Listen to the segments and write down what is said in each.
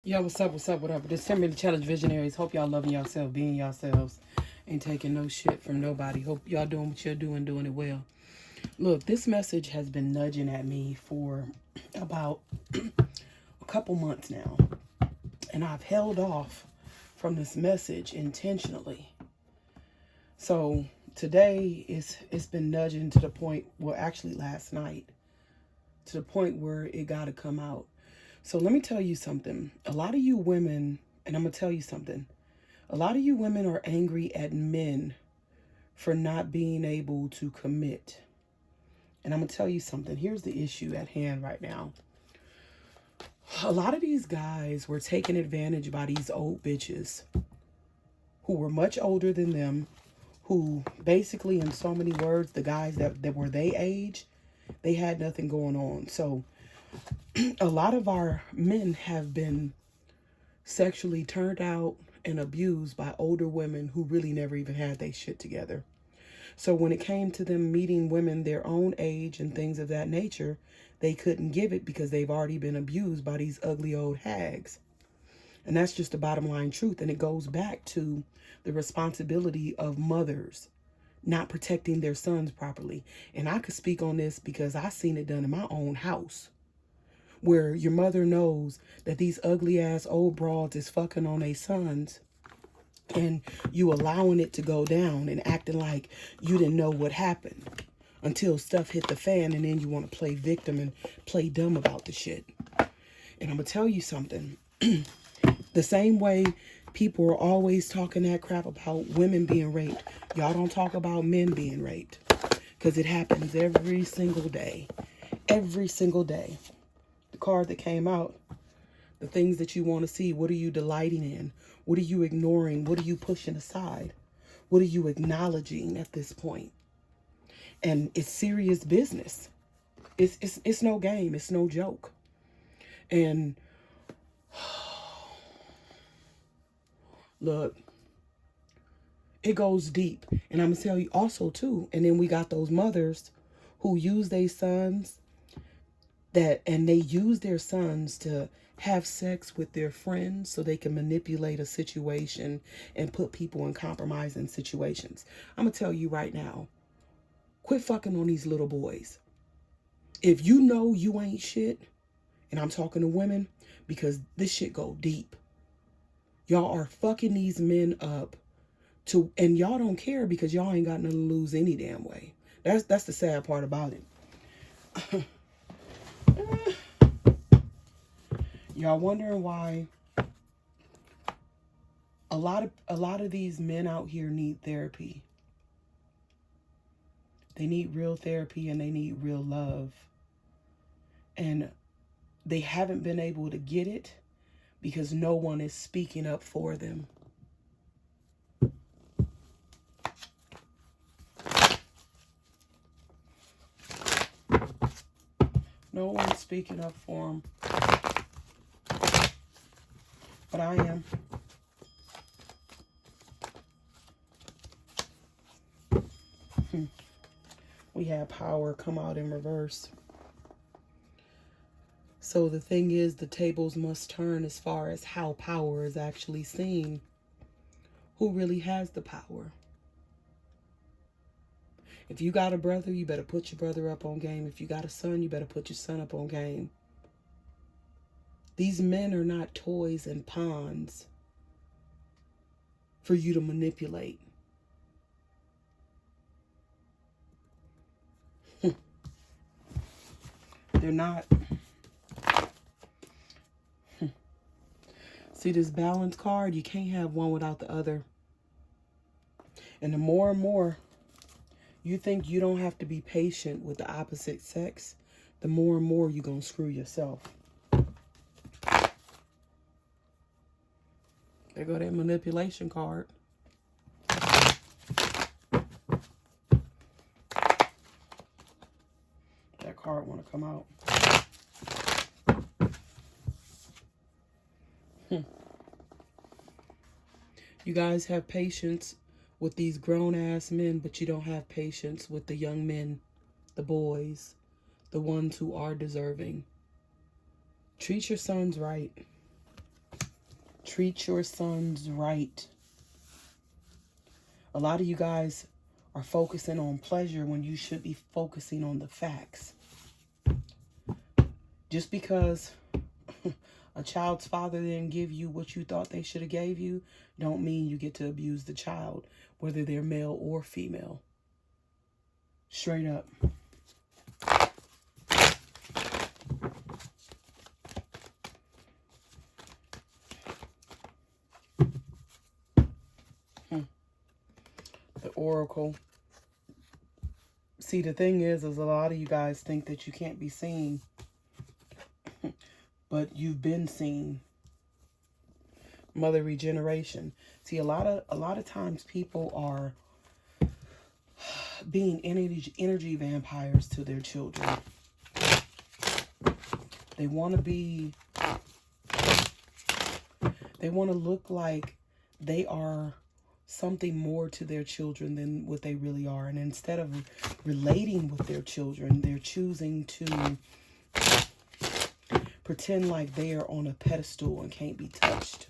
Yo, what's up? This 10-minute challenge visionaries. Hope y'all loving yourself, being yourselves, ain't taking no shit from nobody. Hope y'all doing what you're doing it well. Look, this message has been nudging at me for about a couple months now. And I've held off from this message intentionally. So today it's been nudging to the point, well, actually last night, to the point where it gotta come out. So let me tell you something. A lot of you women, and I'm going to tell you something. A lot of you women are angry at men for not being able to commit. And I'm going to tell you something. Here's the issue at hand right now. A lot of these guys were taken advantage by these old bitches who were much older than them, who basically, in so many words, the guys that were their age, they had nothing going on. So a lot of our men have been sexually turned out and abused by older women who really never even had their shit together. So when it came to them meeting women their own age and things of that nature, they couldn't give it because they've already been abused by these ugly old hags. And that's just the bottom line truth. And it goes back to the responsibility of mothers not protecting their sons properly. And I could speak on this because I seen it done in my own house, where your mother knows that these ugly ass old broads is fucking on their sons, and you allowing it to go down and acting like you didn't know what happened until stuff hit the fan, and then you want to play victim and play dumb about the shit. And I'm gonna tell you something. The same way people are always talking that crap about women being raped, y'all don't talk about men being raped, because it happens every single day. Every single day. The card that came out, the things that you want to see, what are you delighting in? What are you ignoring? What are you pushing aside? What are you acknowledging at this point? And it's serious business. It's no game. It's no joke. And look, it goes deep. And I'm going to tell you also too, and then we got those mothers who use their sons and they use their sons to have sex with their friends so they can manipulate a situation and put people in compromising situations. I'm going to tell you right now, quit fucking on these little boys. If you know you ain't shit, and I'm talking to women, because this shit go deep. Y'all are fucking these men up and y'all don't care because y'all ain't got nothing to lose any damn way. That's the sad part about it. Y'all wondering why a lot of these men out here need therapy. They need real therapy and they need real love. And they haven't been able to get it because no one is speaking up for them. No one's speaking up for them. But I am. We had power come out in reverse. So the thing is, the tables must turn as far as how power is actually seen. Who really has the power? If you got a brother, you better put your brother up on game. If you got a son, you better put your son up on game. These men are not toys and pawns for you to manipulate. They're not. See this balance card? You can't have one without the other. And the more and more you think you don't have to be patient with the opposite sex, the more and more you're going to screw yourself. There go that manipulation card. That card want to come out. You guys have patience with these grown-ass men, but you don't have patience with the young men, the boys, the ones who are deserving. Treat your sons right. Treat your sons right. A lot of you guys are focusing on pleasure when you should be focusing on the facts. Just because a child's father didn't give you what you thought they should have gave you, don't mean you get to abuse the child, whether they're male or female. Straight up. The Oracle. See, the thing is a lot of you guys think that you can't be seen, but you've been seen. Mother regeneration. See, a lot of times people are being energy vampires to their children. They want to look like they are something more to their children than what they really are. And instead of relating with their children, they're choosing to pretend like they are on a pedestal and can't be touched.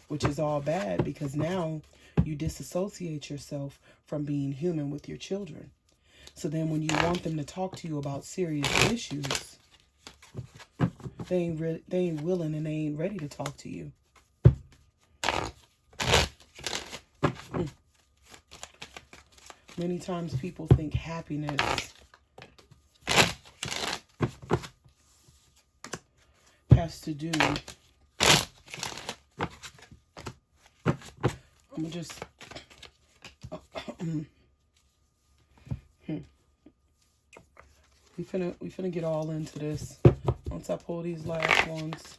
Which is all bad, because now you disassociate yourself from being human with your children. So then when you want them to talk to you about serious issues, they ain't willing and they ain't ready to talk to you. Many times people think happiness has to do... I'm gonna just... We finna get all into this once I pull these last ones.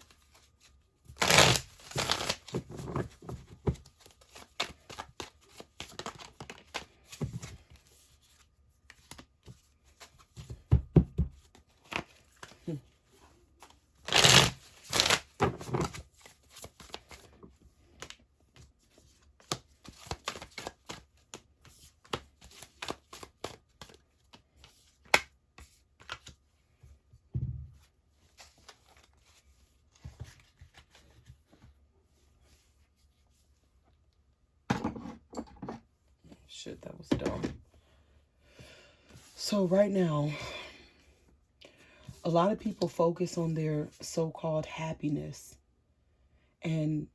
Shit, that was dumb. So right now, a lot of people focus on their so-called happiness. And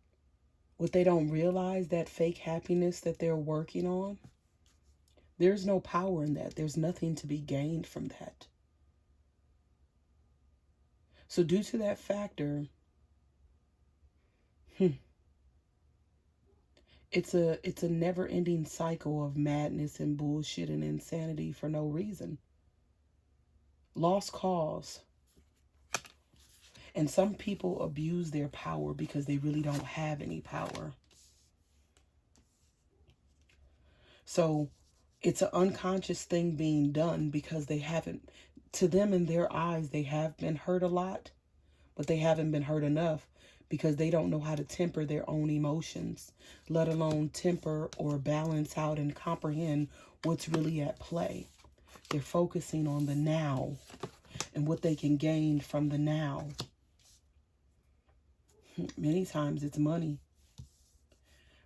what they don't realize, that fake happiness that they're working on, there's no power in that. There's nothing to be gained from that. So due to that factor, it's a never-ending cycle of madness and bullshit and insanity for no reason. Lost cause. And some people abuse their power because they really don't have any power. So it's an unconscious thing being done because they haven't, to them in their eyes, they have been hurt a lot, but they haven't been hurt enough because they don't know how to temper their own emotions, let alone temper or balance out and comprehend what's really at play. They're focusing on the now and what they can gain from the now. Many times it's money.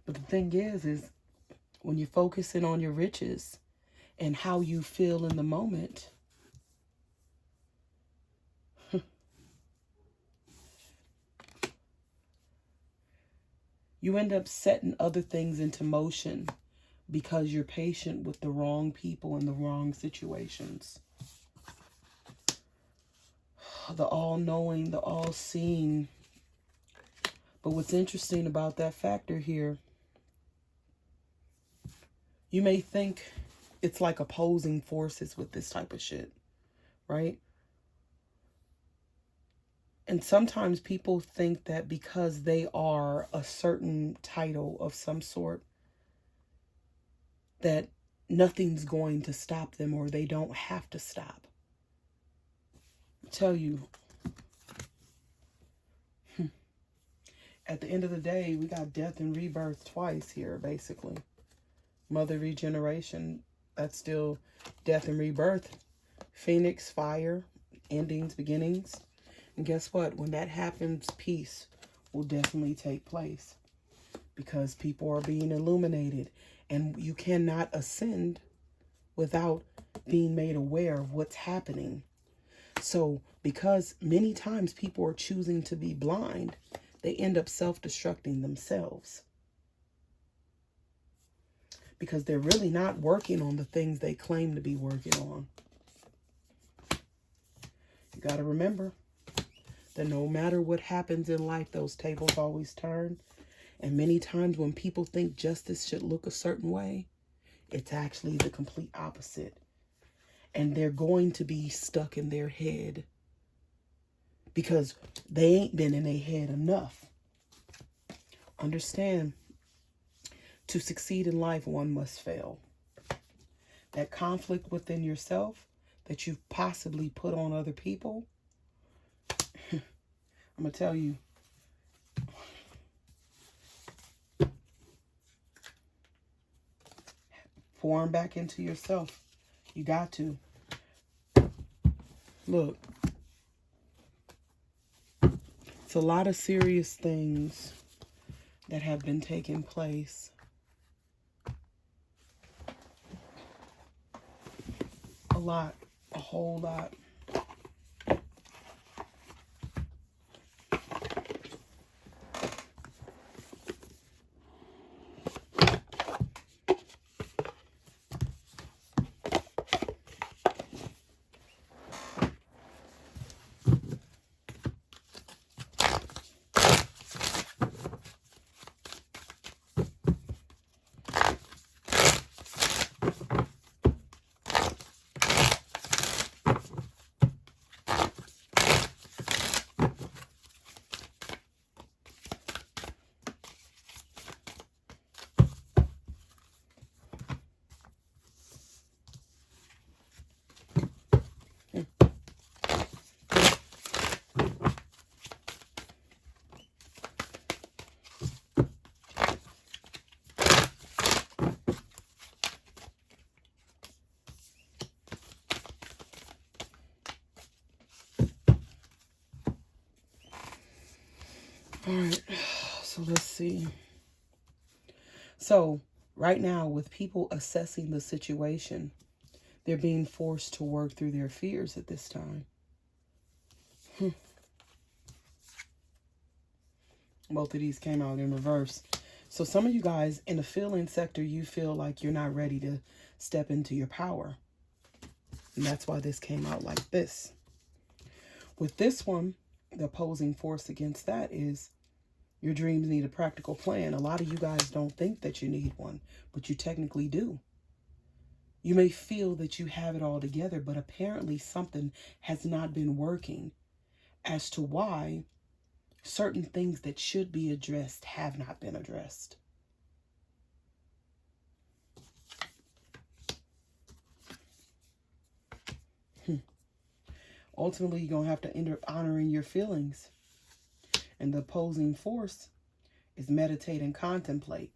But the thing is when you're focusing on your riches and how you feel in the moment, you end up setting other things into motion because you're patient with the wrong people in the wrong situations. The all-knowing, the all-seeing. But what's interesting about that factor here, you may think it's like opposing forces with this type of shit, right? And sometimes people think that because they are a certain title of some sort, that nothing's going to stop them or they don't have to stop. I tell you, at the end of the day, we got death and rebirth twice here, basically. Mother regeneration, that's still death and rebirth. Phoenix, fire, endings, beginnings. And guess what? When that happens, peace will definitely take place because people are being illuminated, and you cannot ascend without being made aware of what's happening. So because many times people are choosing to be blind, they end up self-destructing themselves because they're really not working on the things they claim to be working on. You got to remember that no matter what happens in life, those tables always turn. And many times when people think justice should look a certain way, it's actually the complete opposite. And they're going to be stuck in their head because they ain't been in their head enough. Understand, to succeed in life, one must fail. That conflict within yourself that you've possibly put on other people, I'm going to tell you, pour them back into yourself. You got to. Look, it's a lot of serious things that have been taking place. A lot, a whole lot. All right, so let's see. So right now, with people assessing the situation, they're being forced to work through their fears at this time. Both of these came out in reverse. So some of you guys in the feeling sector, you feel like you're not ready to step into your power. And that's why this came out like this. With this one, the opposing force against that is your dreams need a practical plan. A lot of you guys don't think that you need one, but you technically do. You may feel that you have it all together, but apparently something has not been working as to why certain things that should be addressed have not been addressed. Ultimately, you're going to have to end up honoring your feelings. And the opposing force is meditate and contemplate.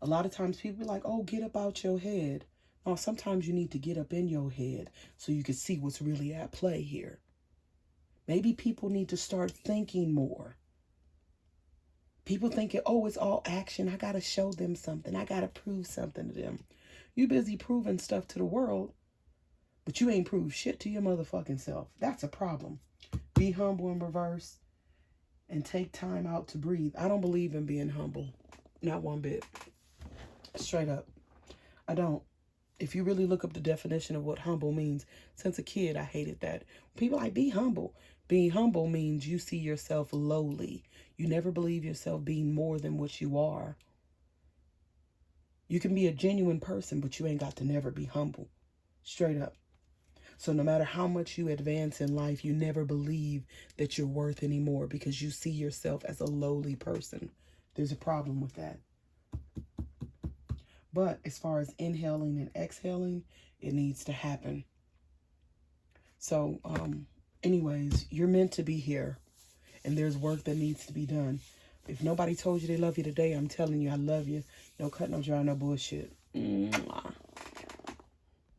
A lot of times people are like, oh, get up out your head. No, sometimes you need to get up in your head so you can see what's really at play here. Maybe people need to start thinking more. People thinking, oh, it's all action. I got to show them something. I got to prove something to them. You busy proving stuff to the world, but you ain't proved shit to your motherfucking self. That's a problem. Be humble in reverse and take time out to breathe. I don't believe in being humble. Not one bit. Straight up. I don't. If you really look up the definition of what humble means, since a kid, I hated that. People like, be humble. Being humble means you see yourself lowly. You never believe yourself being more than what you are. You can be a genuine person, but you ain't got to never be humble. Straight up. So no matter how much you advance in life, you never believe that you're worth anymore because you see yourself as a lowly person. There's a problem with that. But as far as inhaling and exhaling, it needs to happen. So, anyways, you're meant to be here. And there's work that needs to be done. If nobody told you they love you today, I'm telling you I love you. No cut, no dry, no bullshit. Mwah.